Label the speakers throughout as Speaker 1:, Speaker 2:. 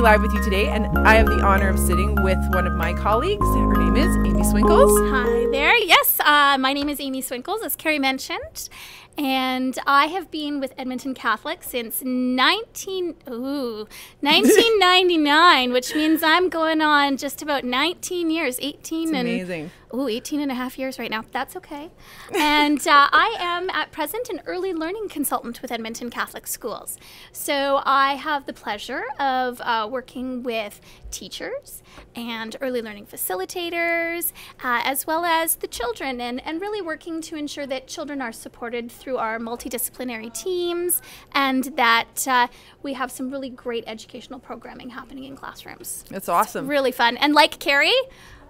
Speaker 1: live with you today, and I have the honor of sitting with one of my colleagues. Her name is Amy Swinkles.
Speaker 2: Hi there. Yes, my name is Amy Swinkles, as Carrie mentioned, and I have been with Edmonton Catholic since 1999, which means I'm going on just about 19 years, 18
Speaker 1: It's
Speaker 2: and
Speaker 1: amazing.
Speaker 2: 18 and a half years right now. That's okay. And I am at present an early learning consultant with Edmonton Catholic Schools. So I have the pleasure of working with teachers and early learning facilitators, as well as the children, and really working to ensure that children are supported through our multidisciplinary teams, and that we have some really great educational programming happening in classrooms.
Speaker 1: That's awesome.
Speaker 2: It's really fun. And like Carrie,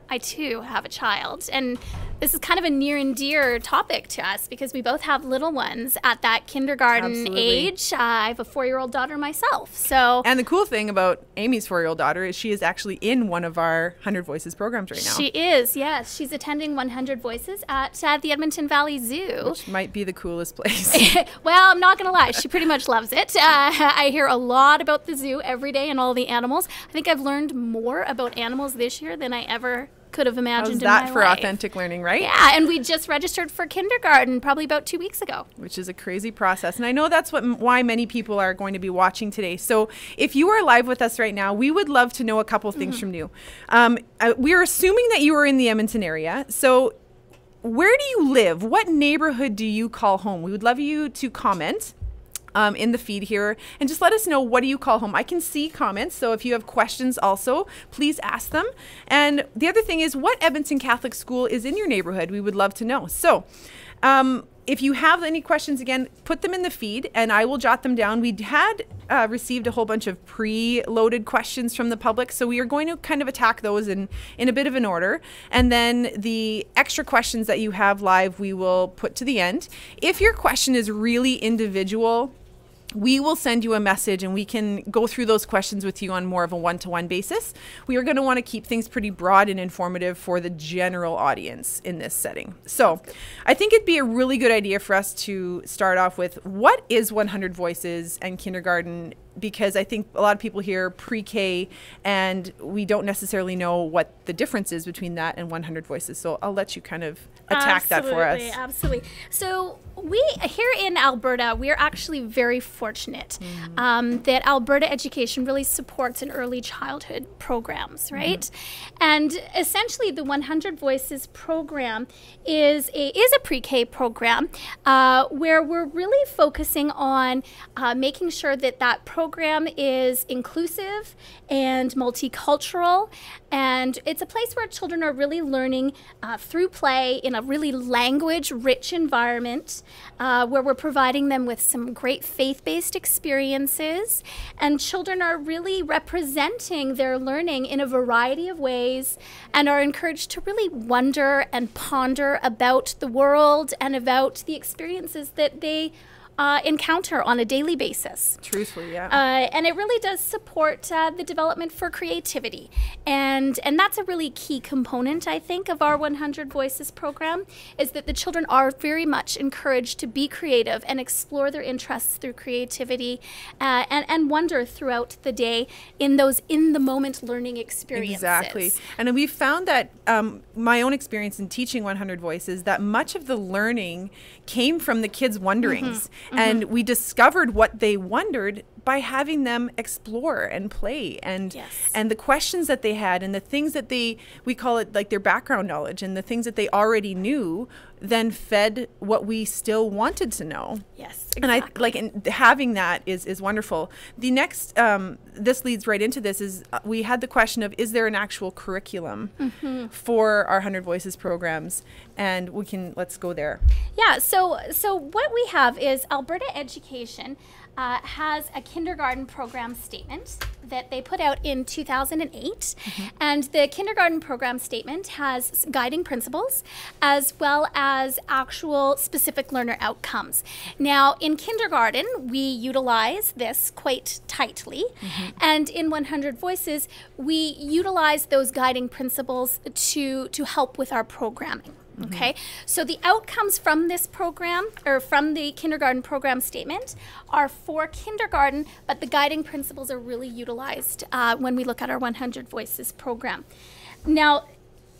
Speaker 2: I too have a child, and this is kind of a near and dear topic to us because we both have little ones at that kindergarten
Speaker 1: Absolutely.
Speaker 2: age. I have a 4-year-old daughter myself. So,
Speaker 1: And the cool thing about Amy's 4-year-old daughter is she is actually in one of our 100 Voices programs right now.
Speaker 2: she is, yes. She's attending 100 Voices at the Edmonton Valley Zoo.
Speaker 1: Which might be the coolest place.
Speaker 2: Well, I'm not going to lie. She pretty much loves it. I hear a lot about the zoo every day and all the animals. I think I've learned more about animals this year than I ever could have imagined
Speaker 1: How's that
Speaker 2: in my
Speaker 1: for
Speaker 2: life.
Speaker 1: authentic learning, right?
Speaker 2: Yeah, and we just registered for kindergarten probably about 2 weeks ago.
Speaker 1: Which is a crazy process. And I know that's why many people are going to be watching today. So if you are live with us right now, we would love to know a couple things from you. We're assuming that you are in the Edmonton area. So where do you live? What neighborhood do you call home? We would love you to comment in the feed here and just let us know, what do you call home? I can see comments, so if you have questions also, please ask them. And the other thing is, what Edmonton Catholic School is in your neighborhood? We would love to know. So if you have any questions, again, put them in the feed and I will jot them down. We had received a whole bunch of pre-loaded questions from the public, so we are going to kind of attack those in a bit of an order. And then the extra questions that you have live, we will put to the end. If your question is really individual, we will send you a message and we can go through those questions with you on more of a one-to-one basis. We are going to want to keep things pretty broad and informative for the general audience in this setting. So I think it'd be a really good idea for us to start off with, what is 100 Voices and kindergarten? Because I think a lot of people hear pre-K and we don't necessarily know what the difference is between that and 100 Voices. So I'll let you kind of attack that for us.
Speaker 2: Absolutely. So we here in Alberta, we are actually very fortunate that Alberta Education really supports an early childhood programs, right? And essentially the 100 Voices program is a pre-K program where we're really focusing on making sure that that program is inclusive and multicultural, and it's a place where children are really learning through play in a really language-rich environment, where we're providing them with some great faith-based experiences, and children are really representing their learning in a variety of ways and are encouraged to really wonder and ponder about the world and about the experiences that they encounter on a daily basis.
Speaker 1: Truthfully, yeah.
Speaker 2: And it really does support the development for creativity. And that's a really key component, I think, of our 100 Voices program, is that the children are very much encouraged to be creative and explore their interests through creativity and wonder throughout the day in those in-the-moment learning experiences.
Speaker 1: Exactly. And we've found that my own experience in teaching 100 Voices, that much of the learning came from the kids' wonderings. And we discovered what they wondered by having them explore and play, and and the questions that they had and the things that we call it like their background knowledge, and the things that they already knew then fed what we still wanted to know.
Speaker 2: Yes,
Speaker 1: exactly. And I like, and having that is wonderful. The next, this leads right into this, is we had the question of, is there an actual curriculum for our 100 Voices programs? And let's go there.
Speaker 2: Yeah, so what we have is Alberta Education has a kindergarten program statement that they put out in 2008. And the kindergarten program statement has guiding principles as well as actual specific learner outcomes. Now, in kindergarten, we utilize this quite tightly. And in 100 Voices, we utilize those guiding principles to help with our programming. Okay, so the outcomes from this program, or from the kindergarten program statement, are for kindergarten, but the guiding principles are really utilized when we look at our 100 Voices program. Now,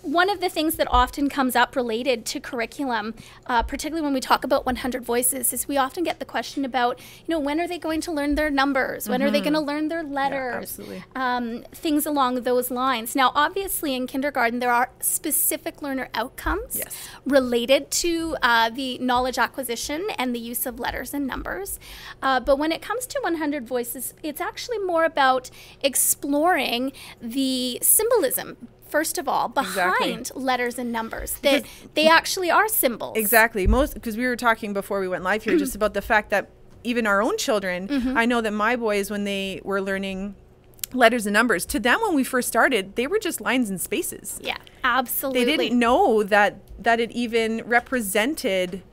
Speaker 2: one of the things that often comes up related to curriculum, particularly when we talk about 100 Voices, is we often get the question about, when are they going to learn their numbers? When are they going to learn their letters? Things along those lines. Now, obviously, in kindergarten, there are specific learner outcomes related to the knowledge acquisition and the use of letters and numbers. But when it comes to 100 Voices, it's actually more about exploring the symbolism, first of all, behind letters and numbers, that they actually are symbols.
Speaker 1: Exactly. Because we were talking before we went live here just about the fact that even our own children, I know that my boys, when they were learning letters and numbers, to them when we first started, they were just lines and spaces.
Speaker 2: Yeah, absolutely.
Speaker 1: They didn't know that it even represented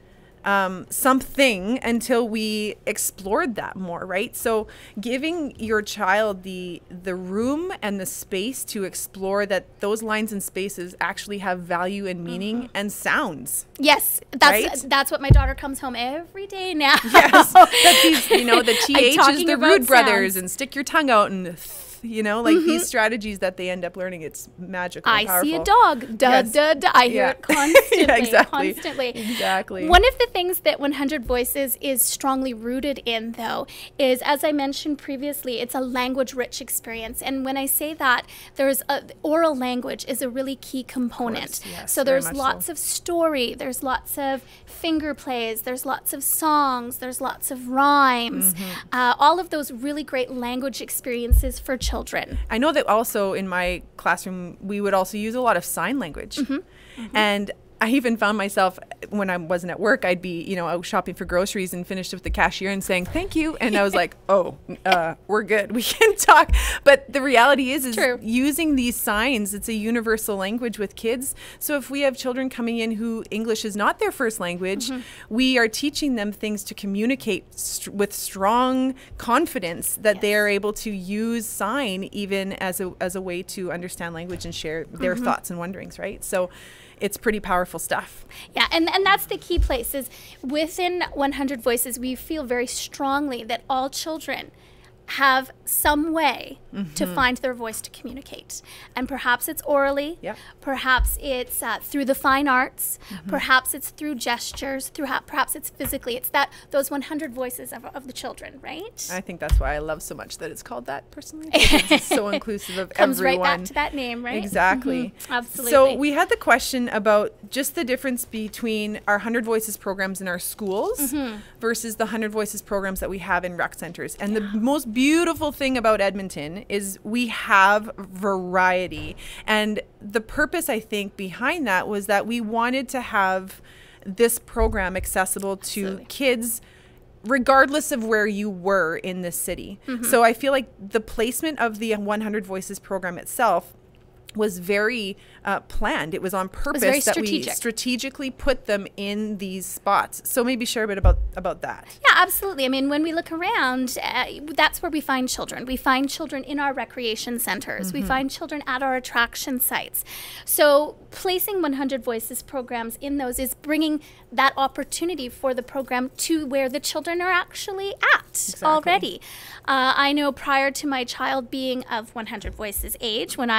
Speaker 1: something until we explored that more, right? So giving your child the room and the space to explore that those lines and spaces actually have value and meaning and sounds.
Speaker 2: Yes, that's what my daughter comes home every day now.
Speaker 1: Yes, that these, the TH is the Rude brothers,
Speaker 2: sounds.
Speaker 1: And stick your tongue out and these strategies that they end up learning. It's magical.
Speaker 2: I
Speaker 1: powerful.
Speaker 2: see a dog. Duh, duh, duh. I hear it constantly.
Speaker 1: Exactly.
Speaker 2: One of the things that 100 Voices is strongly rooted in, though, is, as I mentioned previously, it's a language-rich experience. And when I say that, oral language is a really key component.
Speaker 1: Course, yes,
Speaker 2: so there's lots of story, there's lots of finger plays, there's lots of songs, there's lots of rhymes, all of those really great language experiences for children.
Speaker 1: I know that also in my classroom, we would also use a lot of sign language. And I even found myself, when I wasn't at work, I'd be, out shopping for groceries and finished with the cashier and saying, thank you. And I was like, we're good. We can talk. But the reality is
Speaker 2: True.
Speaker 1: Using these signs, it's a universal language with kids. So if we have children coming in who English is not their first language, we are teaching them things to communicate with strong confidence that they are able to use sign even as a way to understand language and share their thoughts and wonderings, right? So it's pretty powerful stuff.
Speaker 2: Yeah, and that's the key place, is within 100 Voices, we feel very strongly that all children have some way to find their voice to communicate. And perhaps it's orally, perhaps it's through the fine arts, perhaps it's through gestures, perhaps it's physically. It's those 100 voices of the children, right?
Speaker 1: I think that's why I love so much that it's called that, personally. It's so inclusive of
Speaker 2: Comes
Speaker 1: everyone.
Speaker 2: right back to that name, right?
Speaker 1: Exactly.
Speaker 2: Absolutely.
Speaker 1: So we had the question about just the difference between our 100 Voices programs in our schools versus the 100 Voices programs that we have in rec centers. And the most beautiful thing about Edmonton is we have variety. And the purpose, I think, behind that was that we wanted to have this program accessible to kids regardless of where you were in this city. So I feel like the placement of the 100 Voices program itself was very planned. It was on purpose that we strategically put them in these spots. So maybe share a bit about that.
Speaker 2: Yeah, absolutely. I mean, when we look around, that's where we find children. We find children in our recreation centers. We find children at our attraction sites. So placing 100 Voices programs in those is bringing that opportunity for the program to where the children are actually at already. I know prior to my child being of 100 Voices age, when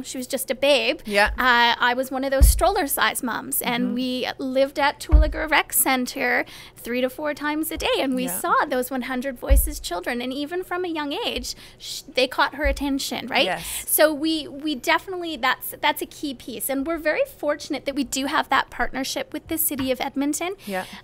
Speaker 2: she was just a babe, I was one of those stroller-sized moms, and we lived at Tualaga Rec Center 3 to 4 times a day, and we saw those 100 Voices children, and even from a young age, they caught her attention, right? Yes. So we definitely, that's a key piece, and we're very fortunate that we do have that partnership with the City of Edmonton.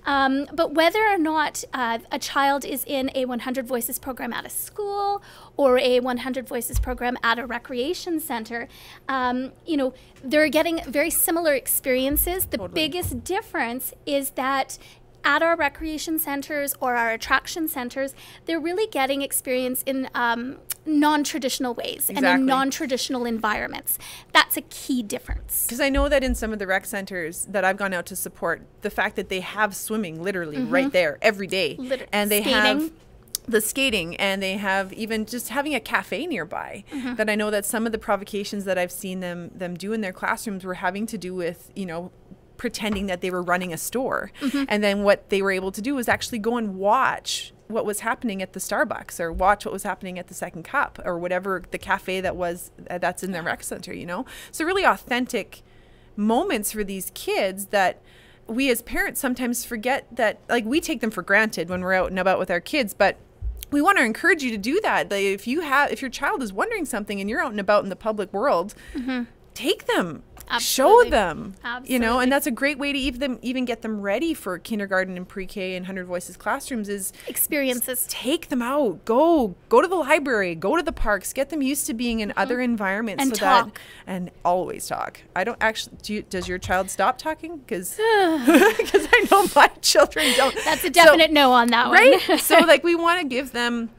Speaker 2: But whether or not a child is in a 100 Voices program at a school or a 100 Voices program at a recreation center, they're getting very similar experiences. The biggest difference is that at our recreation centers or our attraction centers, they're really getting experience in non-traditional ways and in non-traditional environments. That's a key difference.
Speaker 1: Because I know that in some of the rec centers that I've gone out to support, the fact that they have swimming literally right there every day. And they have the skating, and they have even just having a cafe nearby. That I know that some of the provocations that I've seen them do in their classrooms were having to do with, pretending that they were running a store. And then what they were able to do was actually go and watch what was happening at the Starbucks, or watch what was happening at the Second Cup, or whatever the cafe that's in the rec center, you know? So really authentic moments for these kids that we as parents sometimes forget, that like we take them for granted when we're out and about with our kids, but we want to encourage you to do that. Like if your child is wondering something and you're out and about in the public world, take them.
Speaker 2: Absolutely.
Speaker 1: Show them,
Speaker 2: Absolutely.
Speaker 1: you know, and that's a great way to even get them ready for kindergarten and pre-K and 100 Voices classrooms is
Speaker 2: experiences.
Speaker 1: Take them out, go to the library, go to the parks, get them used to being in other environments.
Speaker 2: And talk.
Speaker 1: And always talk. I don't actually, does your child stop talking? Because I know my children don't.
Speaker 2: That's a definite no on that one.
Speaker 1: Right? So like we want to give them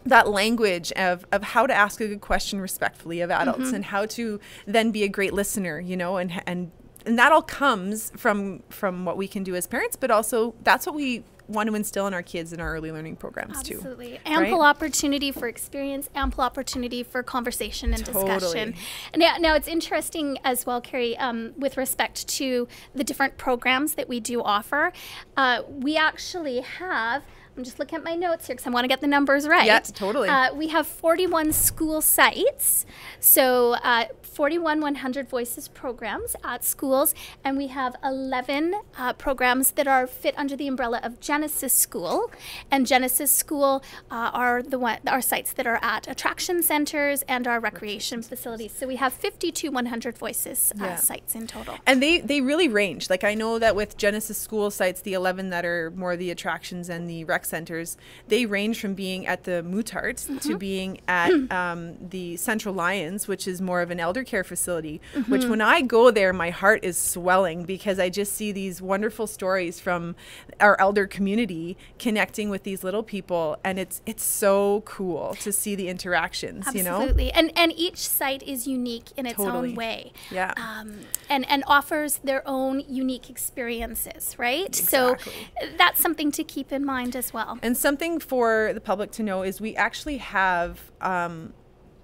Speaker 1: that language of how to ask a good question respectfully of adults and how to then be a great listener, you know, and that all comes from what we can do as parents, but also that's what we want to instill in our kids in our early learning programs too.
Speaker 2: Absolutely. Ample opportunity for experience, ample opportunity for conversation and discussion. And now it's interesting as well, Carrie, with respect to the different programs that we do offer. We actually have, I'm just looking at my notes here because I want to get the numbers right.
Speaker 1: Yeah, totally.
Speaker 2: We have 41 school sites, so 41 100 Voices programs at schools, and we have 11 programs that are fit under the umbrella of Genesis School. And Genesis School are our sites that are at attraction centers and our recreation facilities. So we have 52 100 Voices sites in total.
Speaker 1: And they really range. Like I know that with Genesis School sites, the 11 that are more the attractions and the rec centers, they range from being at the Moutart to being at the Central Lions, which is more of an elder care facility, which when I go there, my heart is swelling because I just see these wonderful stories from our elder community connecting with these little people. And it's so cool to see the interactions,
Speaker 2: Absolutely.
Speaker 1: you know?
Speaker 2: And each site is unique in its own way.
Speaker 1: Yeah.
Speaker 2: And offers their own unique experiences, right?
Speaker 1: Exactly.
Speaker 2: So that's something to keep in mind as well.
Speaker 1: And something for the public to know is we actually have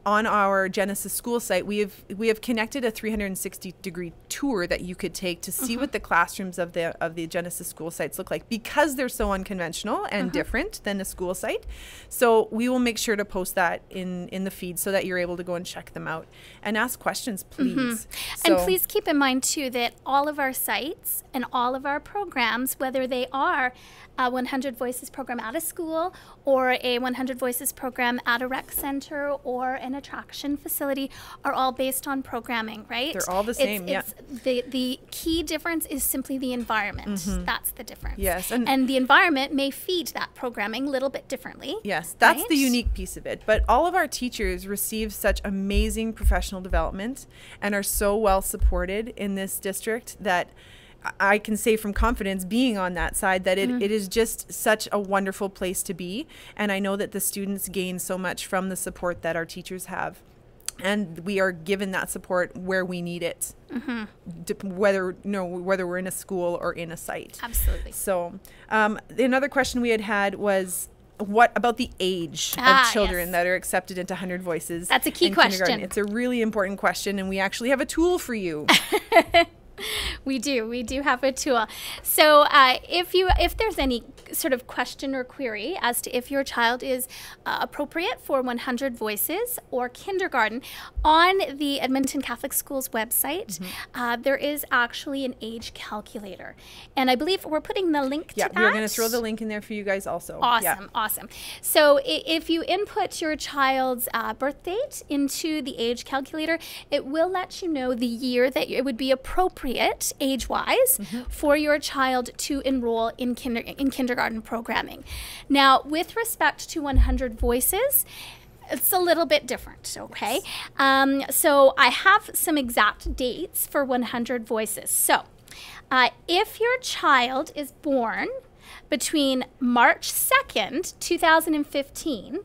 Speaker 1: on our Genesis School site, we have connected a 360-degree tour that you could take to see what the classrooms of the Genesis School sites look like, because they're so unconventional and different than a school site. So we will make sure to post that in the feed so that you're able to go and check them out and ask questions, please.
Speaker 2: And please keep in mind too that all of our sites and all of our programs, whether they are a 100 Voices program at a school or a 100 Voices program at a rec center or an attraction facility, are all based on programming, right?
Speaker 1: They're all the same,
Speaker 2: The key difference is simply the environment. That's the difference.
Speaker 1: Yes.
Speaker 2: And the environment may feed that programming a little bit differently.
Speaker 1: Yes, that's the unique piece of it. But all of our teachers receive such amazing professional development and are so well supported in this district that I can say from confidence, being on that side, that it is just such a wonderful place to be. And I know that the students gain so much from the support that our teachers have. And we are given that support where we need it, whether we're in a school or in a site.
Speaker 2: Absolutely.
Speaker 1: So another question we had was, what about the age of children that are accepted into 100 Voices?
Speaker 2: That's a key question.
Speaker 1: It's a really important question, and we actually have a tool for you.
Speaker 2: We do have a tool. So if there's any sort of question or query as to if your child is appropriate for 100 Voices or kindergarten, on the Edmonton Catholic Schools website, there is actually an age calculator. And I believe we're putting the link to that.
Speaker 1: Yeah, we're going to throw the link in there for you guys also.
Speaker 2: Awesome. So if you input your child's birth date into the age calculator, it will let you know the year that it would be appropriate age-wise for your child to enroll in kindergarten programming. Now, with respect to 100 Voices, it's a little bit different, okay? So I have some exact dates for 100 Voices. So if your child is born between March 2nd, 2015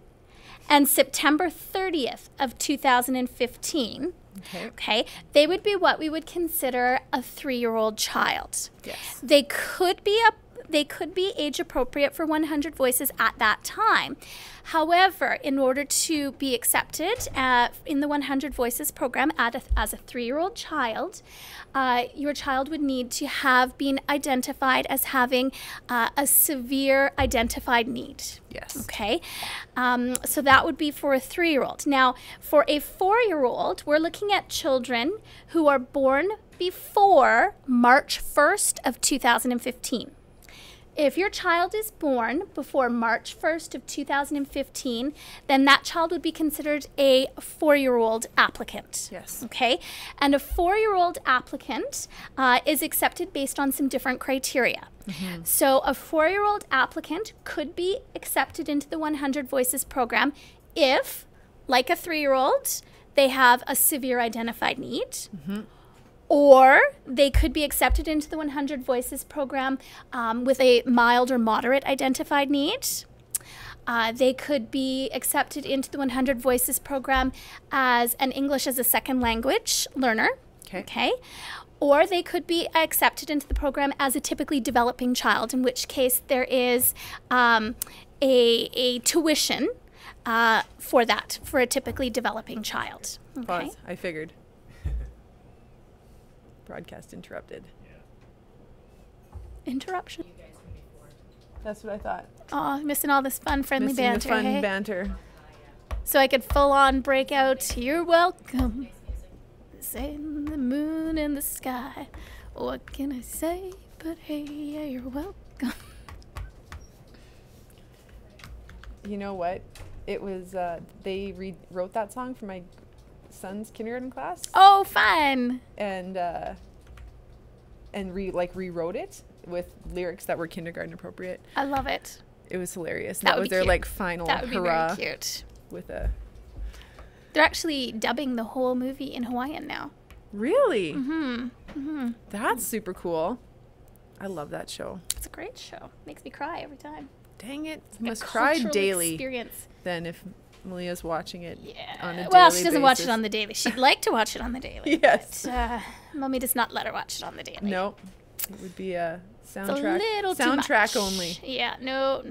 Speaker 2: and September 30th of 2015, okay, they would be what we would consider a 3-year-old child.
Speaker 1: Yes.
Speaker 2: They could be they could be age appropriate for 100 Voices at that time. However, in order to be accepted in the 100 Voices program as a 3-year-old child, your child would need to have been identified as having a severe identified need.
Speaker 1: Yes.
Speaker 2: Okay. So that would be for a 3-year-old. Now, for a 4-year-old, we're looking at children who are born before March 1st of 2015. If your child is born before March 1st of 2015, then that child would be considered a 4-year-old applicant.
Speaker 1: Yes.
Speaker 2: Okay? And a 4-year-old applicant is accepted based on some different criteria. Mm-hmm. So a 4-year-old applicant could be accepted into the 100 Voices program if, like a 3-year-old, they have a severe identified need. Mm-hmm. Or they could be accepted into the 100 Voices program with a mild or moderate identified need. They could be accepted into the 100 Voices program as an English as a second language learner. Okay. Or they could be accepted into the program as a typically developing child, in which case there is a tuition for a typically developing child. Okay.
Speaker 1: Pause. I figured. Broadcast interrupted.
Speaker 2: Interruption.
Speaker 1: That's what I thought.
Speaker 2: Oh, missing all this fun, friendly banter.
Speaker 1: The fun
Speaker 2: hey?
Speaker 1: banter.
Speaker 2: So I could full on break out, "You're welcome." Saying the moon in the sky. What can I say? But hey, yeah, you're welcome.
Speaker 1: You know what? It was, they wrote that song for my son's kindergarten class.
Speaker 2: Oh, fun.
Speaker 1: And rewrote it with lyrics that were kindergarten appropriate.
Speaker 2: I love it.
Speaker 1: It was hilarious. That was their
Speaker 2: cute.
Speaker 1: like final
Speaker 2: that would
Speaker 1: hurrah.
Speaker 2: Be very cute.
Speaker 1: With a.
Speaker 2: They're actually dubbing the whole movie in Hawaiian now.
Speaker 1: Really?
Speaker 2: Mm-hmm. Mm-hmm.
Speaker 1: That's super cool. I love that show.
Speaker 2: It's a great show. Makes me cry every time.
Speaker 1: Dang it!
Speaker 2: It's
Speaker 1: You
Speaker 2: like
Speaker 1: must cry daily.
Speaker 2: Experience.
Speaker 1: Then if Malia's watching it on a daily
Speaker 2: well, she doesn't watch
Speaker 1: basis.
Speaker 2: it on the daily. She'd like to watch it on the daily.
Speaker 1: Yes.
Speaker 2: But Mommy does not let her watch it on the daily.
Speaker 1: Nope. It would be a soundtrack.
Speaker 2: It's a little
Speaker 1: soundtrack
Speaker 2: too much.
Speaker 1: only.
Speaker 2: Yeah. No.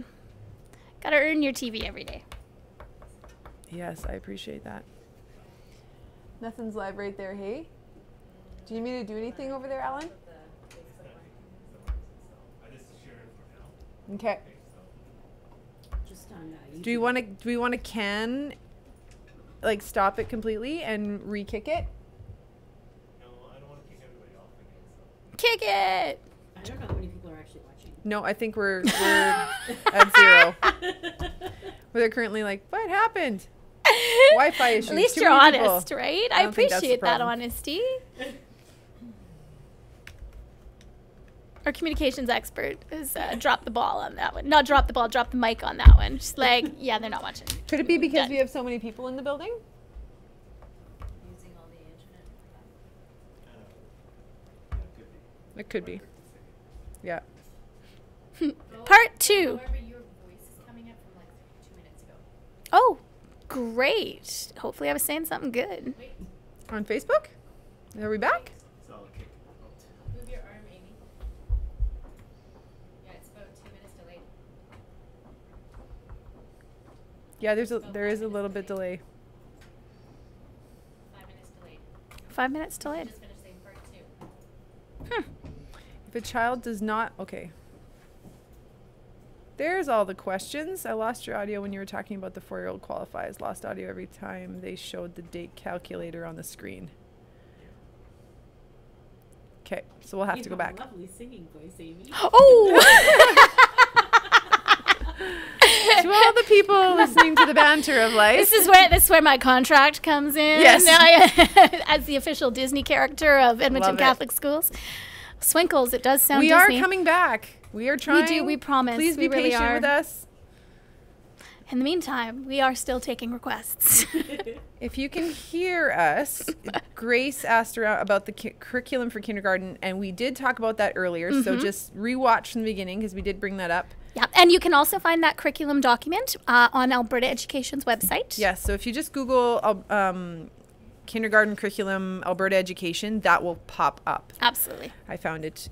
Speaker 2: Gotta earn your TV every day.
Speaker 1: Yes, I appreciate that. Nothing's live right there, hey? Do you need me to do anything over there, Alan? Okay. Do we want to like stop it completely and re-kick it?
Speaker 3: No, I don't want to kick everybody off again. So.
Speaker 2: Kick it!
Speaker 4: I don't know how many people are actually watching.
Speaker 1: No, I think we're at 0. They're currently like, what happened? Wi-Fi issues.
Speaker 2: At least
Speaker 1: too
Speaker 2: you're
Speaker 1: many people.
Speaker 2: honest, right?
Speaker 1: I
Speaker 2: I
Speaker 1: don't think that's the
Speaker 2: appreciate that
Speaker 1: problem.
Speaker 2: honesty. Our communications expert has dropped the ball on that one. Not dropped the ball, dropped the mic on that one. She's like, yeah, they're not watching.
Speaker 1: Could it be because
Speaker 2: Done.
Speaker 1: we have so many people in the building?
Speaker 4: Using all the internet.
Speaker 3: Yeah,
Speaker 1: It could be. Yeah.
Speaker 2: Part 2.
Speaker 4: However, your voice is coming up from like 2 minutes ago.
Speaker 2: Oh, great. Hopefully I was saying something good.
Speaker 4: Wait,
Speaker 1: On Facebook? Are we back?
Speaker 3: so I'll kick it out.
Speaker 4: move your arm, Amy. Yeah, it's about 2 minutes delayed.
Speaker 1: Yeah, there is a little bit delay.
Speaker 4: 5 minutes delayed.
Speaker 2: 5 minutes delayed.
Speaker 4: Just finished saying part 2.
Speaker 1: If a child does not, okay. There's all the questions. I lost your audio when you were talking about the 4-year-old qualifies. Lost audio every time they showed the date calculator on the screen. Okay, so we'll have to go back.
Speaker 4: Lovely singing voice, Amy.
Speaker 2: Oh!
Speaker 1: To all the people listening to the banter of life.
Speaker 2: This is where my contract comes in.
Speaker 1: Yes.
Speaker 2: As the official Disney character of Edmonton
Speaker 1: Love it.
Speaker 2: Catholic Schools. Swinkles, it does sound
Speaker 1: We
Speaker 2: Disney.
Speaker 1: are coming back. We are trying.
Speaker 2: We do, we promise.
Speaker 1: Please
Speaker 2: We
Speaker 1: be
Speaker 2: really
Speaker 1: patient
Speaker 2: are.
Speaker 1: with us.
Speaker 2: In the meantime, we are still taking requests.
Speaker 1: If you can hear us, Grace asked around about the curriculum for kindergarten, and we did talk about that earlier. So just rewatch from the beginning because we did bring that up.
Speaker 2: Yeah, and you can also find that curriculum document on Alberta Education's website.
Speaker 1: Yes, so if you just Google kindergarten curriculum, Alberta education, that will pop up.
Speaker 2: Absolutely.
Speaker 1: I found it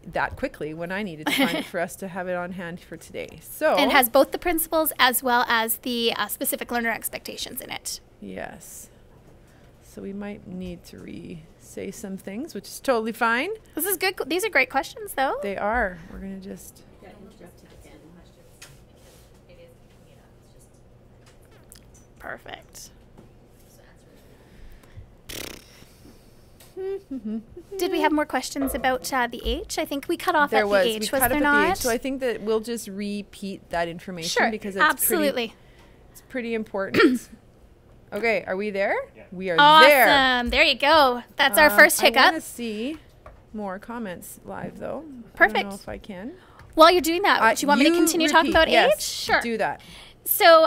Speaker 1: that quickly when I needed to find it for us to have it on hand for today. So
Speaker 2: And it has both the principles as well as the specific learner expectations in it.
Speaker 1: yes. So we might need to say some things, which is totally fine.
Speaker 2: This is good. These are great questions, though.
Speaker 1: They are. We're going to just...
Speaker 4: Got interrupted again. Questions because it is picking it up. It's just
Speaker 2: Perfect.
Speaker 4: so answering.
Speaker 2: Did we have more questions about the age? I think we cut off
Speaker 1: There
Speaker 2: at
Speaker 1: was.
Speaker 2: the age.
Speaker 1: We
Speaker 2: Was
Speaker 1: cut
Speaker 2: there
Speaker 1: up at
Speaker 2: not?
Speaker 1: the age. So I think that we'll just repeat that information
Speaker 2: Sure.
Speaker 1: because it's
Speaker 2: Absolutely.
Speaker 1: pretty important. Okay, are we there?
Speaker 3: Yeah.
Speaker 1: We are there.
Speaker 2: Awesome. There you go. That's our first
Speaker 1: I
Speaker 2: hiccup.
Speaker 1: want to see more comments live, though. I don't
Speaker 2: Perfect.
Speaker 1: know if I can.
Speaker 2: While you're doing that, do you want me to continue talking about
Speaker 1: yes,
Speaker 2: age? Sure.
Speaker 1: Do that.
Speaker 2: So,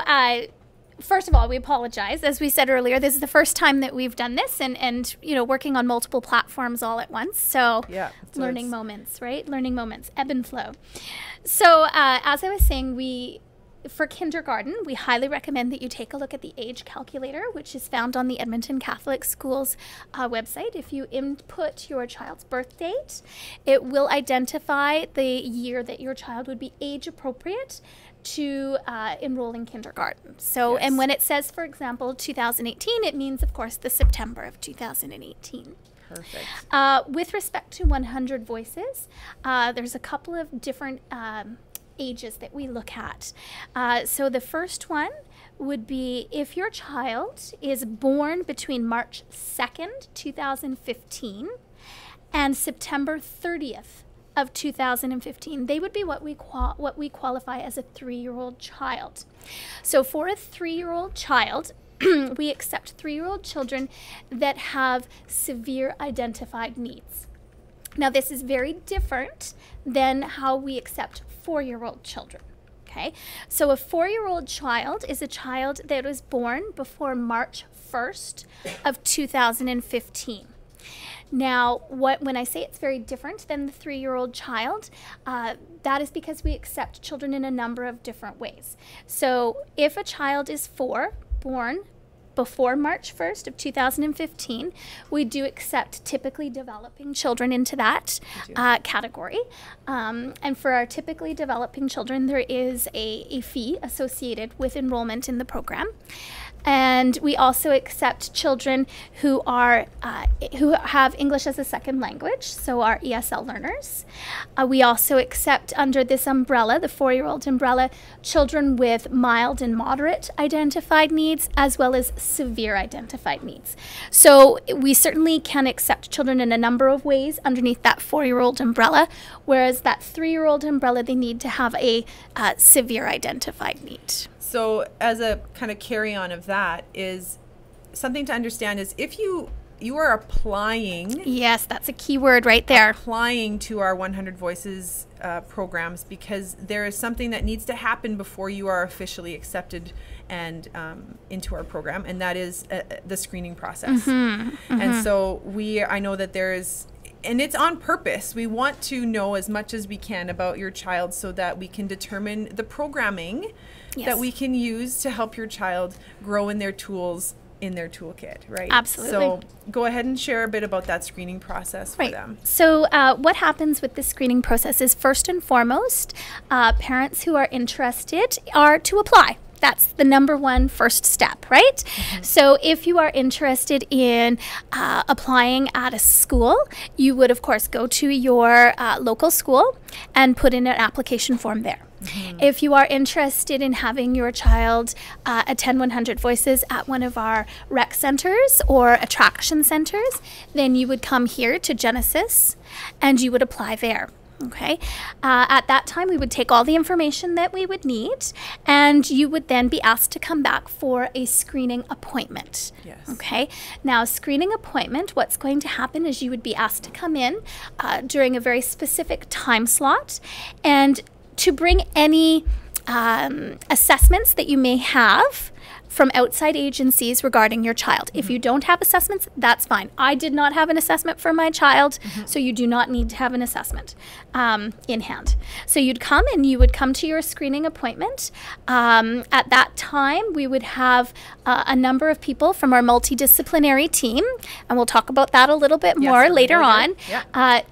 Speaker 2: first of all, we apologize. As we said earlier, this is the first time that we've done this and working on multiple platforms all at once. So,
Speaker 1: Yeah. so
Speaker 2: learning
Speaker 1: it's-
Speaker 2: moments, right? Learning moments, ebb and flow. So, as I was saying, for kindergarten, we highly recommend that you take a look at the age calculator, which is found on the Edmonton Catholic Schools website. If you input your child's birth date, it will identify the year that your child would be age appropriate to enroll in kindergarten. So,
Speaker 1: Yes.
Speaker 2: and when it says, for example, 2018, it means, of course, the September of 2018.
Speaker 1: Perfect.
Speaker 2: With respect to 100 Voices, there's a couple of different ages that we look at. So the first one would be if your child is born between March 2nd, 2015 and September 30th of 2015, they would be what we qualify as a 3-year-old child. So for a 3-year-old child, we accept 3-year-old children that have severe identified needs. Now, this is very different than how we accept 4-year-old children. Okay, so a 4-year-old child is a child that was born before March 1st of 2015. Now, when I say it's very different than the 3-year-old child, that is because we accept children in a number of different ways. So if a child is 4, born before March 1st of 2015, we do accept typically developing children into that category. And for our typically developing children, there is a fee associated with enrollment in the program. And we also accept children who have English as a second language, so our ESL learners. We also accept under this umbrella, the 4-year-old umbrella, children with mild and moderate identified needs, as well as severe identified needs. So we certainly can accept children in a number of ways underneath that 4-year-old umbrella, whereas that 3-year-old umbrella, they need to have a severe identified need.
Speaker 1: So as a kind of carry on of that is something to understand is if you are applying
Speaker 2: Yes, that's a key word right there.
Speaker 1: applying to our 100 Voices programs because there is something that needs to happen before you are officially accepted and into our program, and that is the screening process. And so I know that there is, and it's on purpose. We want to know as much as we can about your child so that we can determine the programming that we can use to help your child grow in their tools in their toolkit, right?
Speaker 2: Absolutely.
Speaker 1: So go ahead and share a bit about that screening process for them.
Speaker 2: So what happens with the screening process is first and foremost, parents who are interested are to apply. That's the number one first step, right? So if you are interested in applying at a school, you would, of course, go to your local school and put in an application form there. If you are interested in having your child attend 100 Voices at one of our rec centers or attraction centers, then you would come here to Genesis and you would apply there. Okay. At that time, we would take all the information that we would need, and you would then be asked to come back for a screening appointment.
Speaker 1: Yes.
Speaker 2: Okay. Now, screening appointment, what's going to happen is you would be asked to come in during a very specific time slot and to bring any assessments that you may have from outside agencies regarding your child. If you don't have assessments, that's fine. I did not have an assessment for my child, so you do not need to have an assessment in hand. So you'd come and you would come to your screening appointment. At that time, we would have a number of people from our multidisciplinary team, and we'll talk about that a little bit more later on.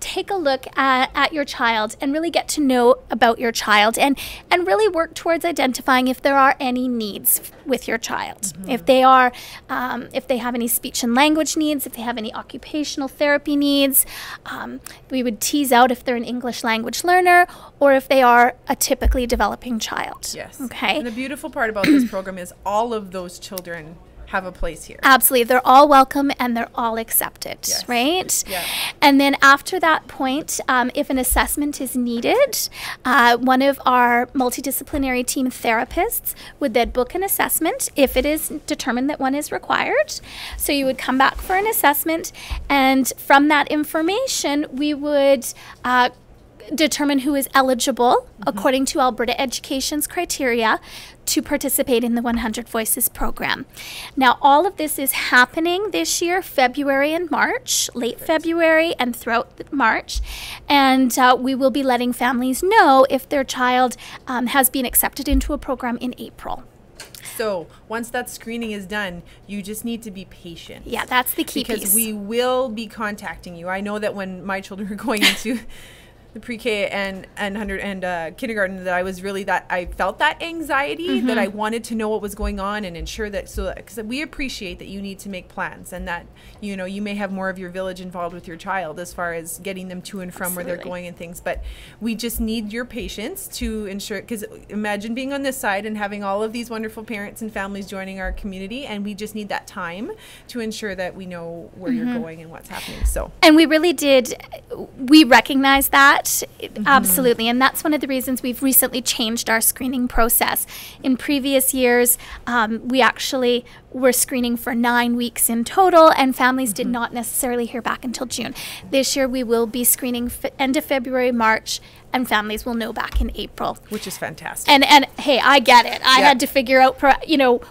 Speaker 2: Take a look at your child and really get to know about your child and really work towards identifying if there are any needs with your child. If they are, if they have any speech and language needs, if they have any occupational therapy needs, we would tease out if they're an English language learner or if they are a typically developing child.
Speaker 1: Yes.
Speaker 2: Okay.
Speaker 1: And the beautiful part about this program is all of those children have a place here.
Speaker 2: Absolutely. They're all welcome and they're all accepted, right?
Speaker 1: Yeah.
Speaker 2: And then after that point, if an assessment is needed, one of our multidisciplinary team therapists would then book an assessment if it is determined that one is required. So you would come back for an assessment, and from that information, we would determine who is eligible according to Alberta Education's criteria to participate in the 100 Voices program. Now, all of this is happening this year, February and March, late February and throughout March, and we will be letting families know if their child has been accepted into a program in April.
Speaker 1: So once that screening is done, you just need to be patient.
Speaker 2: Yeah, that's the key
Speaker 1: because
Speaker 2: piece.
Speaker 1: we will be contacting you. I know that when my children were going into the pre-K and kindergarten, that I was really I felt that anxiety, that I wanted to know what was going on and ensure that, because we appreciate that you need to make plans and that, you know, you may have more of your village involved with your child as far as getting them to and from where they're going and things, but we just need your patience to ensure, because imagine being on this side and having all of these wonderful parents and families joining our community, and we just need that time to ensure that we know where you're going and what's happening. So,
Speaker 2: and we really we recognize that. Absolutely. And that's one of the reasons we've recently changed our screening process. In previous years, we actually were screening for 9 weeks in total, and families did not necessarily hear back until June. This year, we will be screening end of February, March, and families will know back in April.
Speaker 1: Which is fantastic.
Speaker 2: And hey, I get it. I had to figure out,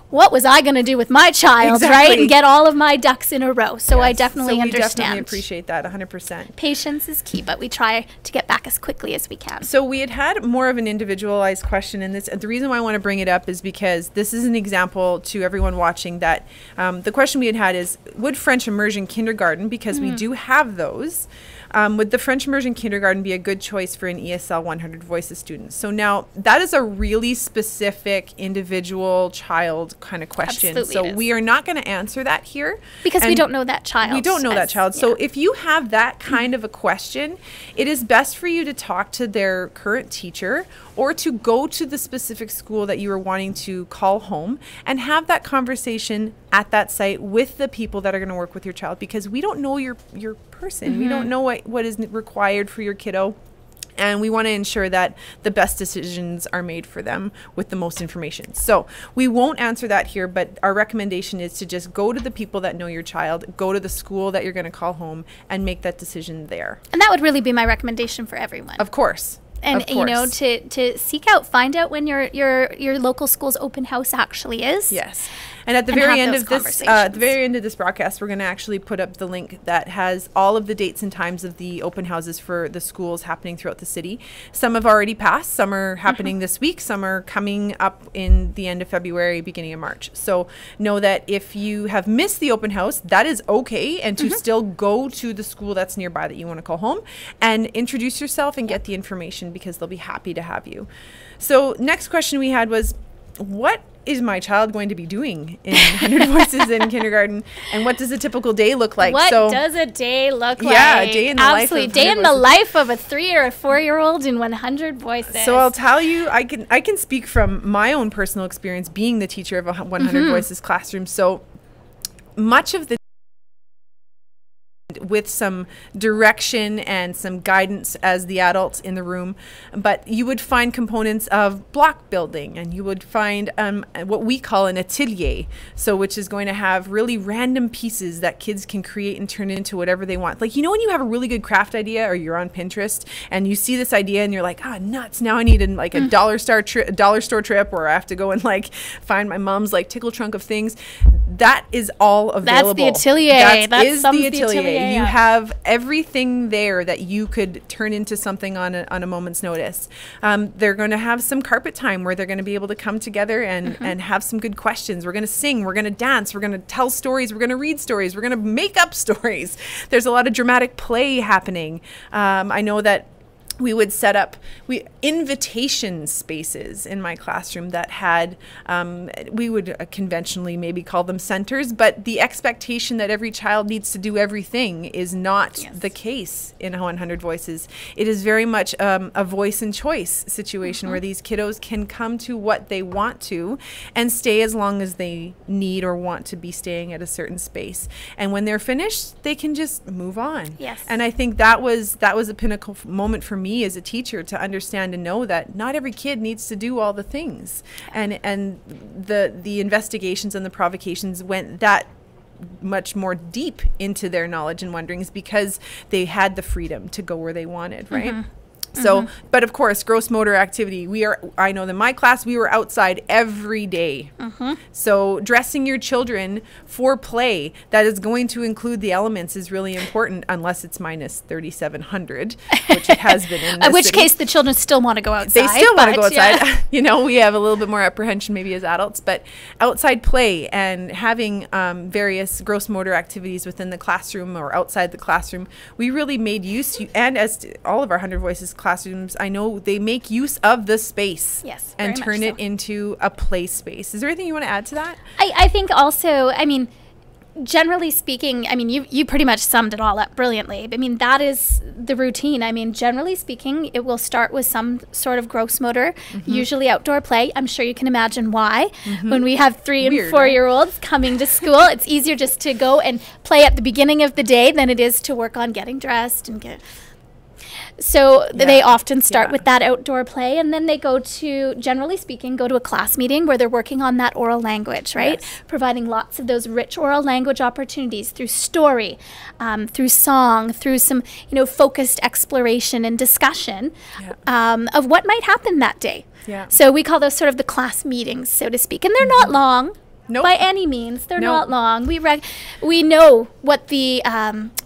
Speaker 2: what was I going to do with my child, right? And get all of my ducks in a row. So I definitely understand.
Speaker 1: We definitely appreciate that 100%.
Speaker 2: Patience is key, but we try to get back as quickly as we can.
Speaker 1: So we had more of an individualized question, and the reason why I want to bring it up is because this is an example to everyone watching that the question we had is, would French immersion kindergarten, because we do have those, would the French immersion kindergarten be a good choice for an ESL 100 Voices student? So now that is a really specific individual child kind of question.
Speaker 2: Absolutely,
Speaker 1: so we are not going to answer that here.
Speaker 2: Because we don't know that child.
Speaker 1: We don't know that child. So if you have that kind of a question, it is best for you to talk to their current teacher or to go to the specific school that you are wanting to call home and have that conversation at that site with the people that are going to work with your child, because we don't know your person. We don't know what is required for your kiddo. And we want to ensure that the best decisions are made for them with the most information. So we won't answer that here, but our recommendation is to just go to the people that know your child, go to the school that you're going to call home, and make that decision there.
Speaker 2: And that would really be my recommendation for everyone.
Speaker 1: Of course.
Speaker 2: And to seek out, find out when your local school's open house actually is.
Speaker 1: Yes. And at the very end of this broadcast, we're going to actually put up the link that has all of the dates and times of the open houses for the schools happening throughout the city. Some have already passed, some are happening this week, some are coming up in the end of February, beginning of March. So know that if you have missed the open house, that is okay, and to still go to the school that's nearby that you want to call home and introduce yourself and get the information, because they'll be happy to have you. So next question we had was, what is my child going to be doing in 100 Voices in kindergarten, and what does a typical day look like?
Speaker 2: What does a day look like?
Speaker 1: Yeah, a day in the life of 100
Speaker 2: day in the life of a 3 or a 4-year-old in 100 Voices.
Speaker 1: So I'll tell you, I can speak from my own personal experience being the teacher of a 100 Voices classroom. So much of the provide with some direction and some guidance as the adults in the room. But you would find components of block building, and you would find what we call an atelier, so which is going to have really random pieces that kids can create and turn into whatever they want. Like, you know, when you have a really good craft idea, or you're on Pinterest and you see this idea and you're like, ah, nuts, now I need like a dollar store trip, or I have to go and like find my mom's like tickle trunk of things. That is all available.
Speaker 2: That's the atelier.
Speaker 1: That's the atelier. You have everything there that you could turn into something on a moment's notice. They're going to have some carpet time where they're going to be able to come together and have some good questions. We're going to sing, we're going to dance, we're going to tell stories, we're going to read stories, we're going to make up stories. There's a lot of dramatic play happening. I know that we would set up invitation spaces in my classroom that had, we would conventionally maybe call them centers, but the expectation that every child needs to do everything is not the case in 100 Voices. It is very much a voice and choice situation where these kiddos can come to what they want to and stay as long as they need or want to be staying at a certain space. And when they're finished, they can just move on.
Speaker 2: Yes.
Speaker 1: And I think that was a pinnacle moment for me as a teacher, to understand and know that not every kid needs to do all the things. And the investigations and the provocations went that much more deep into their knowledge and wonderings, because they had the freedom to go where they wanted, right? So, but of course, gross motor activity, I know that in my class, we were outside every day. So dressing your children for play that is going to include the elements is really important, unless it's minus 3,700, which it has been in this
Speaker 2: In which
Speaker 1: city.
Speaker 2: case the children still want to go outside.
Speaker 1: They still want to go outside.
Speaker 2: Yeah.
Speaker 1: You know, we have a little bit more apprehension maybe as adults, but outside play and having various gross motor activities within the classroom or outside the classroom, we really made use, and as all of our 100 Voices classrooms, I know they make use of the space,
Speaker 2: Yes,
Speaker 1: and
Speaker 2: very
Speaker 1: turn
Speaker 2: much
Speaker 1: it into a play space. Is there anything you want to add to that?
Speaker 2: I think also, I mean, generally speaking, I mean, you pretty much summed it all up brilliantly. I mean, that is the routine. I mean, generally speaking, it will start with some sort of gross motor, usually outdoor play. I'm sure you can imagine why. When we have 3 and
Speaker 1: Weird,
Speaker 2: 4-year-olds coming to school, it's easier just to go and play at the beginning of the day than it is to work on getting dressed and get... So they often start with that outdoor play, and then they generally speaking, go to a class meeting where they're working on that oral language, right?
Speaker 1: Yes.
Speaker 2: Providing lots of those rich oral language opportunities through story, through song, through some, focused exploration and discussion of what might happen that day.
Speaker 1: Yeah.
Speaker 2: So we call those sort of the class meetings, so to speak, and they're not long.
Speaker 1: Nope.
Speaker 2: By any means, they're
Speaker 1: Nope.
Speaker 2: not long. We know what the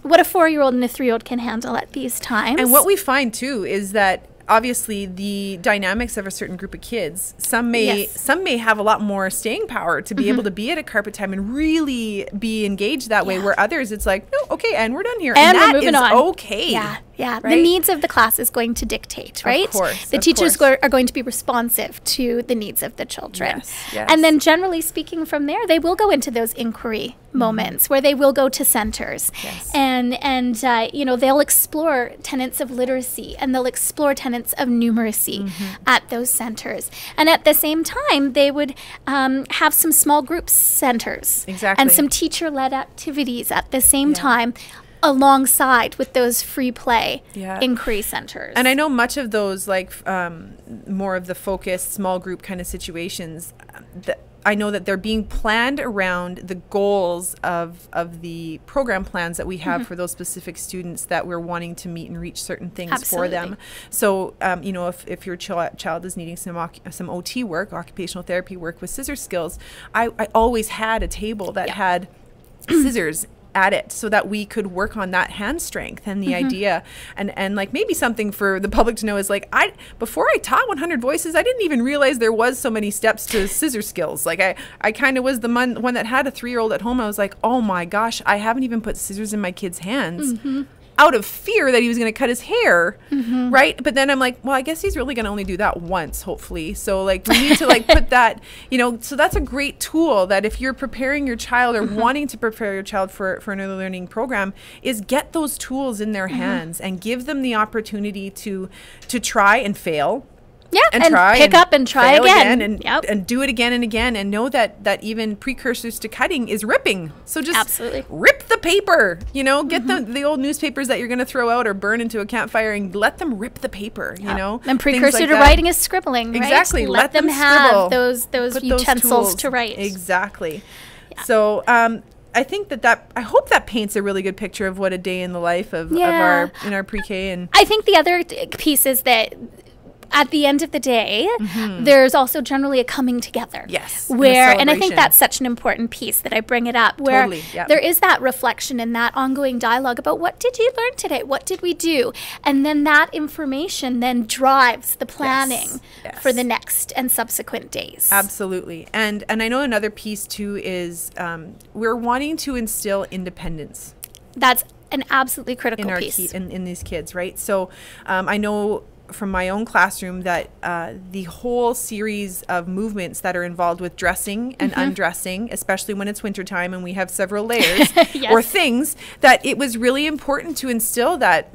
Speaker 2: what a 4-year-old and a 3-year-old can handle at these times.
Speaker 1: And what we find too is that obviously the dynamics of a certain group of kids, some may have a lot more staying power to be able to be at a carpet time and really be engaged that way, where others it's like, no, okay, and we're done here,
Speaker 2: And we're
Speaker 1: that
Speaker 2: moving
Speaker 1: is
Speaker 2: on.
Speaker 1: okay.
Speaker 2: Yeah,
Speaker 1: Right?
Speaker 2: the needs of the class is going to dictate, right?
Speaker 1: course,
Speaker 2: the
Speaker 1: of
Speaker 2: teachers
Speaker 1: course.
Speaker 2: are going to be responsive to the needs of the children.
Speaker 1: Yes.
Speaker 2: And then generally speaking from there, they will go into those inquiry moments where they will go to centers.
Speaker 1: Yes.
Speaker 2: And they'll explore tenets of literacy, and they'll explore tenets of numeracy at those centers. And at the same time, they would have some small group centers.
Speaker 1: Exactly.
Speaker 2: And some teacher-led activities at the same time, alongside with those free play inquiry centers.
Speaker 1: And I know much of those, like more of the focused small group kind of situations, I know that they're being planned around the goals of the program plans that we have for those specific students that we're wanting to meet and reach certain things for them. So, if your child is needing some OT work, occupational therapy work with scissor skills, I always had a table that had scissors at it, so that we could work on that hand strength and the idea, and like maybe something for the public to know is like, before I taught 100 Voices, I didn't even realize there was so many steps to scissor skills. Like I kind of was the one that had a 3-year-old at home. I was like, oh my gosh, I haven't even put scissors in my kid's hands. Out of fear that he was going to cut his hair, right? But then I'm like, well, I guess he's really going to only do that once, hopefully. So like we need to like put that, so that's a great tool that if you're preparing your child or wanting to prepare your child for an early learning program, is get those tools in their hands and give them the opportunity to try and fail.
Speaker 2: Yeah, and
Speaker 1: try
Speaker 2: pick up and try
Speaker 1: fail
Speaker 2: again.
Speaker 1: and do it again and again, and know that even precursors to cutting is ripping. So just
Speaker 2: Absolutely.
Speaker 1: rip the paper, get the old newspapers that you're going to throw out or burn into a campfire, and let them rip the paper,
Speaker 2: And
Speaker 1: Things
Speaker 2: precursor
Speaker 1: like
Speaker 2: to
Speaker 1: that.
Speaker 2: writing is scribbling, right?
Speaker 1: Exactly.
Speaker 2: Let them
Speaker 1: scribble.
Speaker 2: have those
Speaker 1: Put
Speaker 2: utensils
Speaker 1: tools.
Speaker 2: to write.
Speaker 1: Exactly. So I think I hope that paints a really good picture of what a day in the life of our pre-K. And
Speaker 2: I think the other piece is that at the end of the day, there's also generally a coming together.
Speaker 1: Yes.
Speaker 2: And I think
Speaker 1: celebration.
Speaker 2: that's such an important piece that I bring it up, where
Speaker 1: Totally, yep.
Speaker 2: there is that reflection and that ongoing dialogue about what did you learn today? What did we do? And then that information then drives the planning
Speaker 1: Yes.
Speaker 2: for the next and subsequent days.
Speaker 1: Absolutely. And I know another piece too is we're wanting to instill independence
Speaker 2: That's an absolutely critical
Speaker 1: in our
Speaker 2: piece.
Speaker 1: in these kids, right? So I know from my own classroom that the whole series of movements that are involved with dressing and undressing, especially when it's wintertime and we have several layers
Speaker 2: Yes.
Speaker 1: or things, that it was really important to instill that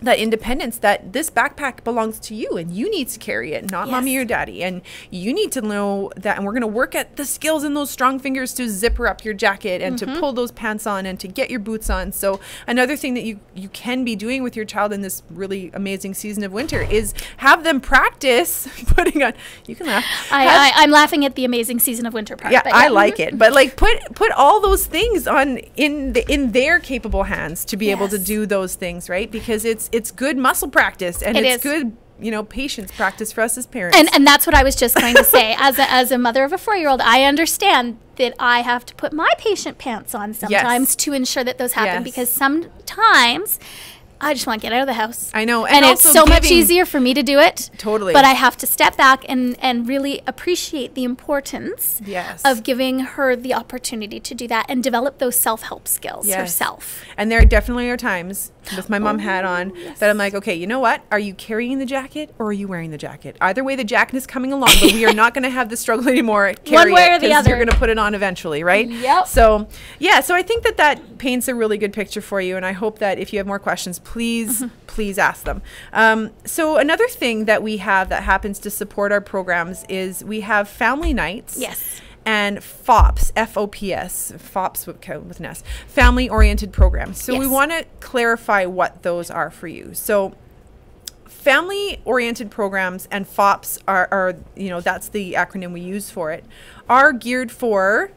Speaker 1: that independence, that this backpack belongs to you and you need to carry it, not mommy or daddy. And you need to know that, and we're going to work at the skills in those strong fingers to zipper up your jacket and to pull those pants on and to get your boots on. So another thing that you can be doing with your child in this really amazing season of winter is have them practice putting on. You can laugh.
Speaker 2: I'm laughing at the amazing season of winter part.
Speaker 1: Yeah,
Speaker 2: but
Speaker 1: I like it. But like put all those things on in their capable hands to be able to
Speaker 2: Yes.
Speaker 1: do those things, right? Because it's good muscle practice, and
Speaker 2: It
Speaker 1: it's
Speaker 2: is.
Speaker 1: good, patience practice for us as parents.
Speaker 2: And that's what I was just going to say. As a mother of a 4-year-old, I understand that I have to put my patient pants on sometimes to ensure that those happen,
Speaker 1: Yes.
Speaker 2: because sometimes I just want to get out of the house.
Speaker 1: I know.
Speaker 2: And it's
Speaker 1: also
Speaker 2: so much
Speaker 1: giving-
Speaker 2: easier for me to do it.
Speaker 1: Totally.
Speaker 2: But I have to step back and really appreciate the importance
Speaker 1: Yes.
Speaker 2: of giving her the opportunity to do that and develop those self-help skills
Speaker 1: Yes.
Speaker 2: herself.
Speaker 1: And there definitely are times with my mom hat on that I'm like, okay, you know what? Are you carrying the jacket or are you wearing the jacket? Either way, the jacket is coming along, but we are not going to have the struggle anymore. Carry
Speaker 2: way or
Speaker 1: it,
Speaker 2: the
Speaker 1: 'cause
Speaker 2: other.
Speaker 1: You're going to put it on eventually, right?
Speaker 2: Yep.
Speaker 1: So, so I think that paints a really good picture for you. And I hope that if you have more questions, please ask them. So another thing that we have that happens to support our programs is we have family nights.
Speaker 2: Yes.
Speaker 1: And FOPS, F-O-P-S, FOPS with an S, family-oriented programs. So we
Speaker 2: Yes.
Speaker 1: want to clarify what those are for you. So family-oriented programs and FOPS are that's the acronym we use for it, are geared for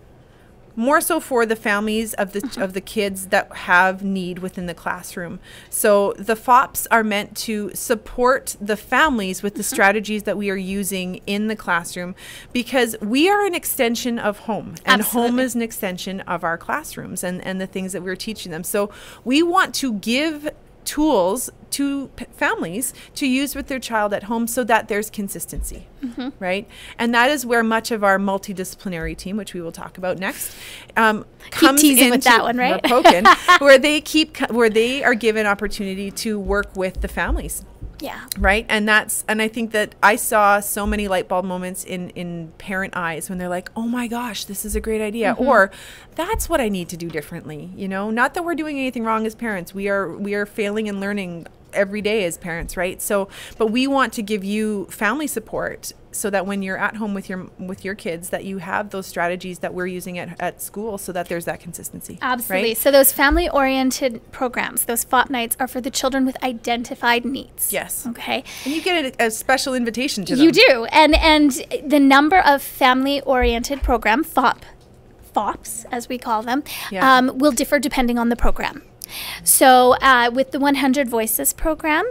Speaker 1: more so for the families of the kids that have need within the classroom. So the FOPs are meant to support the families with the strategies that we are using in the classroom, because we are an extension of home, and home
Speaker 2: Absolutely.
Speaker 1: is an extension of our classrooms and the things that we're teaching them. So we want to give tools to families to use with their child at home so that there's consistency, right? And that is where much of our multidisciplinary team, which we will talk about next, comes
Speaker 2: teasing
Speaker 1: into
Speaker 2: with that one, right?
Speaker 1: Pokin, where they are given opportunity to work with the families.
Speaker 2: Yeah.
Speaker 1: Right. And I think that I saw so many light bulb moments in parent eyes when they're like, oh my gosh, this is a great idea. Or that's what I need to do differently. Not that we're doing anything wrong as parents. We are failing and learning every day as parents. Right. So, but we want to give you family support so that when you're at home with your kids, that you have those strategies that we're using at school, so that there's that consistency.
Speaker 2: Absolutely.
Speaker 1: Right?
Speaker 2: So those family-oriented programs, those FOP nights, are for the children with identified needs.
Speaker 1: Yes.
Speaker 2: Okay.
Speaker 1: And you get a special invitation to them.
Speaker 2: You do. And the number of family-oriented program, FOPs, as we call them,
Speaker 1: Yeah.
Speaker 2: will differ depending on the program. So with the 100 Voices program,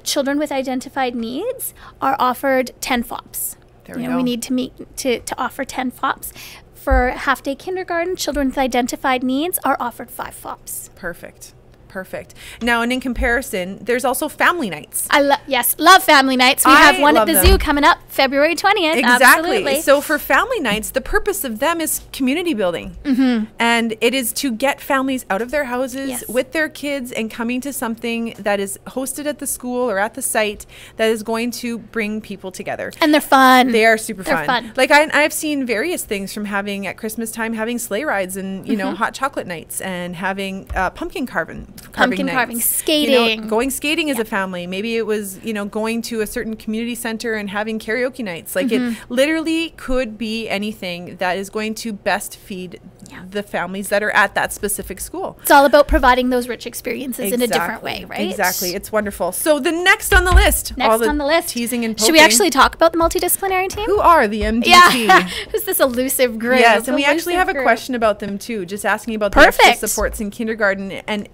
Speaker 2: children with identified needs are offered 10 FOPs.
Speaker 1: There we go.
Speaker 2: We need to meet to offer 10 FOPs. For half-day kindergarten, children with identified needs are offered 5 FOPs.
Speaker 1: Perfect. Now, and in comparison, there's also family nights.
Speaker 2: Love family nights. We have one at
Speaker 1: love
Speaker 2: the
Speaker 1: them.
Speaker 2: zoo coming up February 20th.
Speaker 1: Exactly.
Speaker 2: Absolutely.
Speaker 1: So for family nights, the purpose of them is community building. And it is to get families out of their houses
Speaker 2: Yes.
Speaker 1: with their kids and coming to something that is hosted at the school or at the site that is going to bring people together.
Speaker 2: And they're fun.
Speaker 1: They are super
Speaker 2: They're
Speaker 1: fun.
Speaker 2: fun.
Speaker 1: Like I've seen various things, from having at Christmas time, having sleigh rides and, hot chocolate nights, and having pumpkin carving carving
Speaker 2: carving,
Speaker 1: nights.
Speaker 2: skating.
Speaker 1: Going skating as a family. Maybe it was, going to a certain community center and having karaoke nights. Like it literally could be anything that is going to best feed the families that are at that specific school.
Speaker 2: It's all about providing those rich experiences in a different way, right?
Speaker 1: Exactly. It's wonderful. So the next on the list.
Speaker 2: Next on the list.
Speaker 1: Teasing and poking.
Speaker 2: Should we actually talk about the multidisciplinary team?
Speaker 1: Who are the MDT?
Speaker 2: Yeah. Who's this elusive group?
Speaker 1: Yes, and we actually have a question about them too, just asking about the extra supports in kindergarten and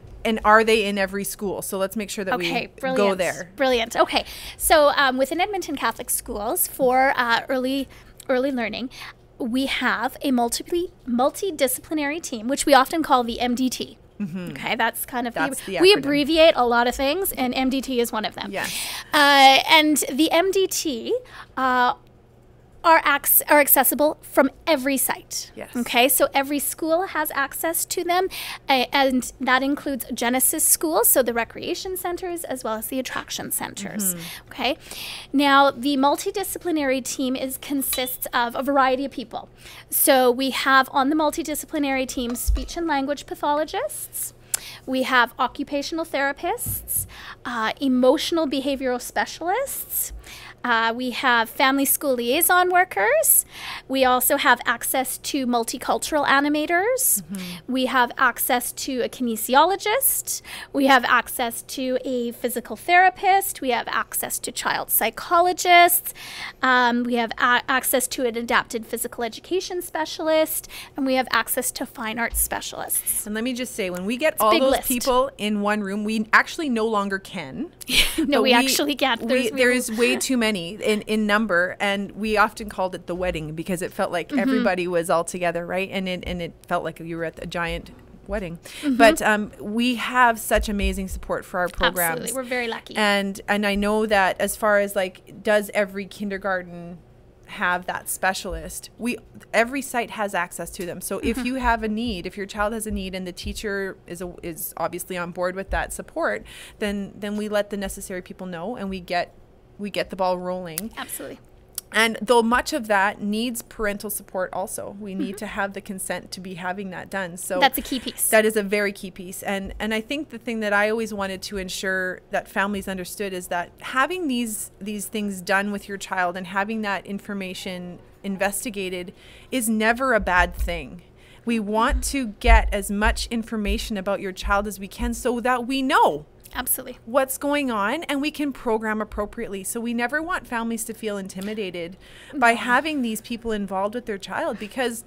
Speaker 1: are they in every school? So let's make sure that we go there.
Speaker 2: Brilliant. Okay. So within Edmonton Catholic Schools for early learning, we have a multidisciplinary team, which we often call the MDT. Okay, that's kind of we abbreviate a lot of things, and MDT is one of them.
Speaker 1: Yes.
Speaker 2: And the MDT are accessible from every site.
Speaker 1: Yes.
Speaker 2: Okay, so every school has access to them, and that includes Genesis schools, so the recreation centers as well as the attraction centers. Okay, now the multidisciplinary team consists of a variety of people. So we have on the multidisciplinary team speech and language pathologists. We have occupational therapists, emotional behavioral specialists. We have family school liaison workers. We also have access to multicultural animators. We have access to a kinesiologist. We have access to a physical therapist. We have access to child psychologists. We have access to an adapted physical education specialist. And we have access to fine arts specialists.
Speaker 1: And let me just say, when we get all those people in one room, we actually no longer can.
Speaker 2: No, we actually can't.
Speaker 1: There is way too many in number, and we often called it the wedding because it felt like everybody was all together, right? And it felt like you were at a giant wedding. But we have such amazing support for our programs.
Speaker 2: Absolutely, we're very lucky.
Speaker 1: And I know that as far as like, does every kindergarten have that specialist? Every site has access to them. So if you have a need, if your child has a need and the teacher is obviously on board with that support, then we let the necessary people know and we get the ball rolling.
Speaker 2: Absolutely.
Speaker 1: And though much of that needs parental support also, we need to have the consent to be having that done. So
Speaker 2: that's a key piece.
Speaker 1: That is a very key piece. And I think the thing that I always wanted to ensure that families understood is that having these things done with your child and having that information investigated is never a bad thing. We want to get as much information about your child as we can so that we know
Speaker 2: absolutely
Speaker 1: what's going on and we can program appropriately. So we never want families to feel intimidated by having these people involved with their child, because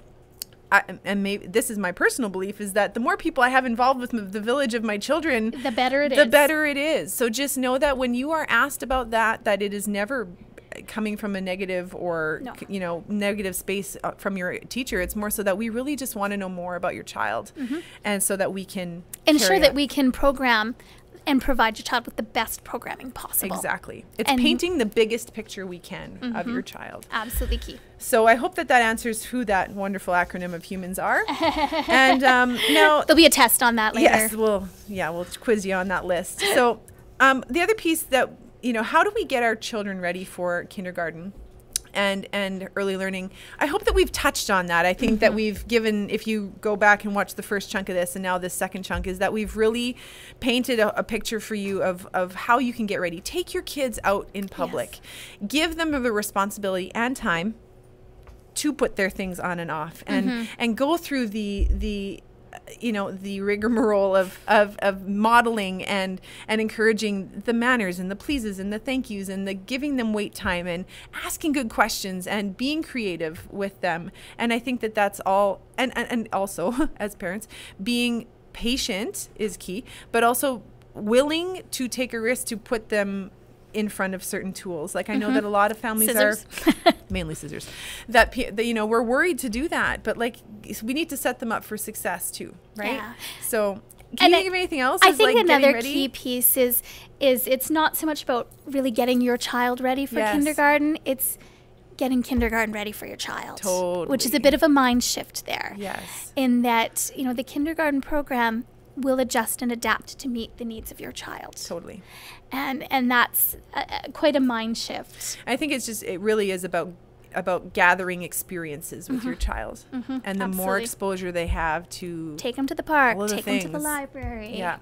Speaker 1: and maybe this is my personal belief, is that the more people I have involved with the village of my children,
Speaker 2: the better it is.
Speaker 1: The better it is. So just know that when you are asked about that it is never coming from a negative or negative space from your teacher. It's more so that we really just want to know more about your child, and so that we can
Speaker 2: ensure that we can program and provide your child with the best programming possible.
Speaker 1: Exactly. It's painting the biggest picture we can of your child.
Speaker 2: Absolutely key.
Speaker 1: So I hope that answers who that wonderful acronym of humans are. And now
Speaker 2: there'll be a test on that later.
Speaker 1: Yes, we'll quiz you on that list. So the other piece that, how do we get our children ready for kindergarten and early learning? I hope that we've touched on that. I think that we've given, if you go back and watch the first chunk of this and now this second chunk, is that we've really painted a picture for you of how you can get ready. Take your kids out in public. Yes. Give them the responsibility and time to put their things on and off and go through the rigmarole of modeling and encouraging the manners and the pleases and the thank yous and the giving them wait time and asking good questions and being creative with them. And I think that that's all. And also, as parents, being patient is key, but also willing to take a risk to put them in front of certain tools. Like I know that a lot of families are mainly scissors that we're worried to do that, but like we need to set them up for success too, right? Yeah. So can you think of anything else?
Speaker 2: I think another key piece is it's not so much about really getting your child ready for kindergarten. It's getting kindergarten ready for your child.
Speaker 1: Totally.
Speaker 2: Which is a bit of a mind shift there.
Speaker 1: Yes.
Speaker 2: In that, the kindergarten program will adjust and adapt to meet the needs of your child.
Speaker 1: Totally.
Speaker 2: And that's quite a mind shift.
Speaker 1: I think it really is about gathering experiences with your child. And the more exposure they have to
Speaker 2: take them to the park,
Speaker 1: take
Speaker 2: them to the library.
Speaker 1: Yeah.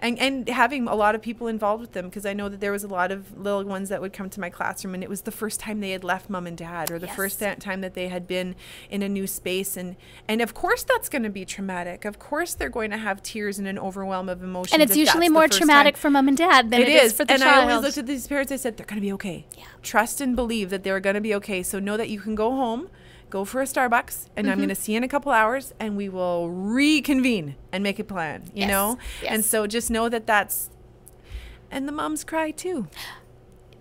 Speaker 1: And having a lot of people involved with them, because I know that there was a lot of little ones that would come to my classroom and it was the first time they had left mom and dad, or the first time that they had been in a new space. And of course that's going to be traumatic. Of course they're going to have tears and an overwhelm of emotions.
Speaker 2: And it's usually more traumatic for mom and dad than it is for the
Speaker 1: and
Speaker 2: child.
Speaker 1: I always looked at these parents, I said, they're going to be okay.
Speaker 2: Yeah.
Speaker 1: Trust and believe that they're going to be okay. So know that you can go home, go for a Starbucks, and I'm going to see you in a couple hours, and we will reconvene and make a plan, you know?
Speaker 2: Yes.
Speaker 1: And so just know that that's, and the moms cry too.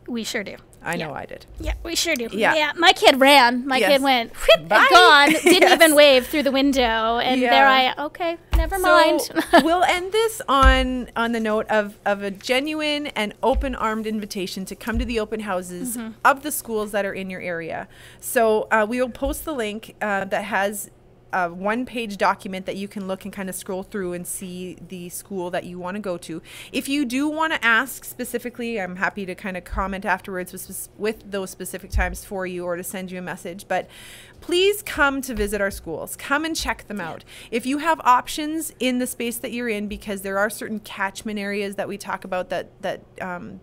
Speaker 2: We sure do.
Speaker 1: I know I did.
Speaker 2: Yeah, we sure do.
Speaker 1: Yeah.
Speaker 2: My kid ran. My kid went, whoop, and
Speaker 1: Bye.
Speaker 2: gone. Didn't even wave through the window. And okay, never mind.
Speaker 1: So we'll end this on the note of a genuine and open-armed invitation to come to the open houses of the schools that are in your area. So we will post the link that has a one-page document that you can look and kind of scroll through and see the school that you want to go to. If you do want to ask specifically, I'm happy to kind of comment afterwards with those specific times for you, or to send you a message. But please come to visit our schools. Come and check them out. If you have options in the space that you're in, because there are certain catchment areas that we talk about that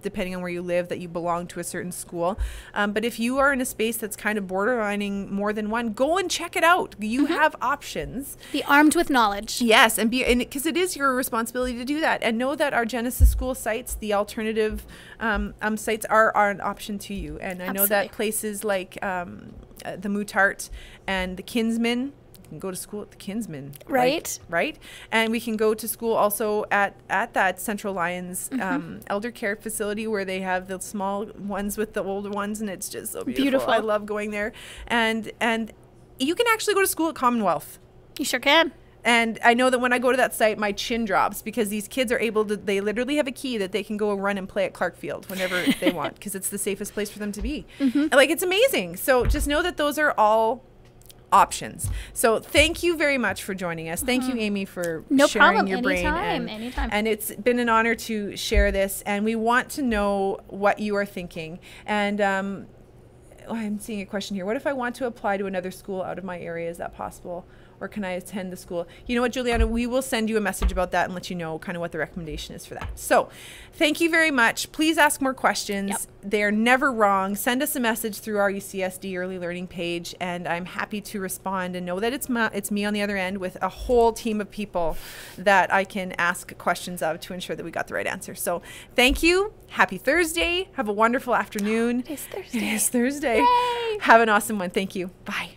Speaker 1: depending on where you live, that you belong to a certain school. But if you are in a space that's kind of borderlining more than one, go and check it out. You have options.
Speaker 2: Be armed with knowledge.
Speaker 1: Yes, and because it is your responsibility to do that. And know that our Genesis School sites, the alternative sites, are an option to you. And I know that places like the Mootart and the Kinsman, you can go to school at the Kinsman,
Speaker 2: Right.
Speaker 1: Right? And we can go to school also at that Central Lions elder care facility, where they have the small ones with the older ones, and it's just so beautiful. I love going there. And you can actually go to school at Commonwealth.
Speaker 2: You sure can.
Speaker 1: And I know that when I go to that site, my chin drops, because these kids are able to, they literally have a key that they can go run and play at Clark Field whenever they want, because it's the safest place for them to be. Like, it's amazing. So just know that those are all options. So thank you very much for joining us. Thank you, Amy, for sharing your brain.
Speaker 2: Anytime.
Speaker 1: And it's been an honor to share this. And we want to know what you are thinking. And I'm seeing a question here. What if I want to apply to another school out of my area? Is that possible? Or can I attend the school? You know what, Juliana, we will send you a message about that and let you know kind of what the recommendation is for that. So thank you very much. Please ask more questions. They're never wrong. Send us a message through our ECSD Early Learning page, and I'm happy to respond, and know that it's me on the other end with a whole team of people that I can ask questions of to ensure that we got the right answer. So thank you. Happy Thursday. Have a wonderful afternoon.
Speaker 2: It's Thursday.
Speaker 1: It is Thursday.
Speaker 2: Yay.
Speaker 1: Have an awesome one. Thank you. Bye.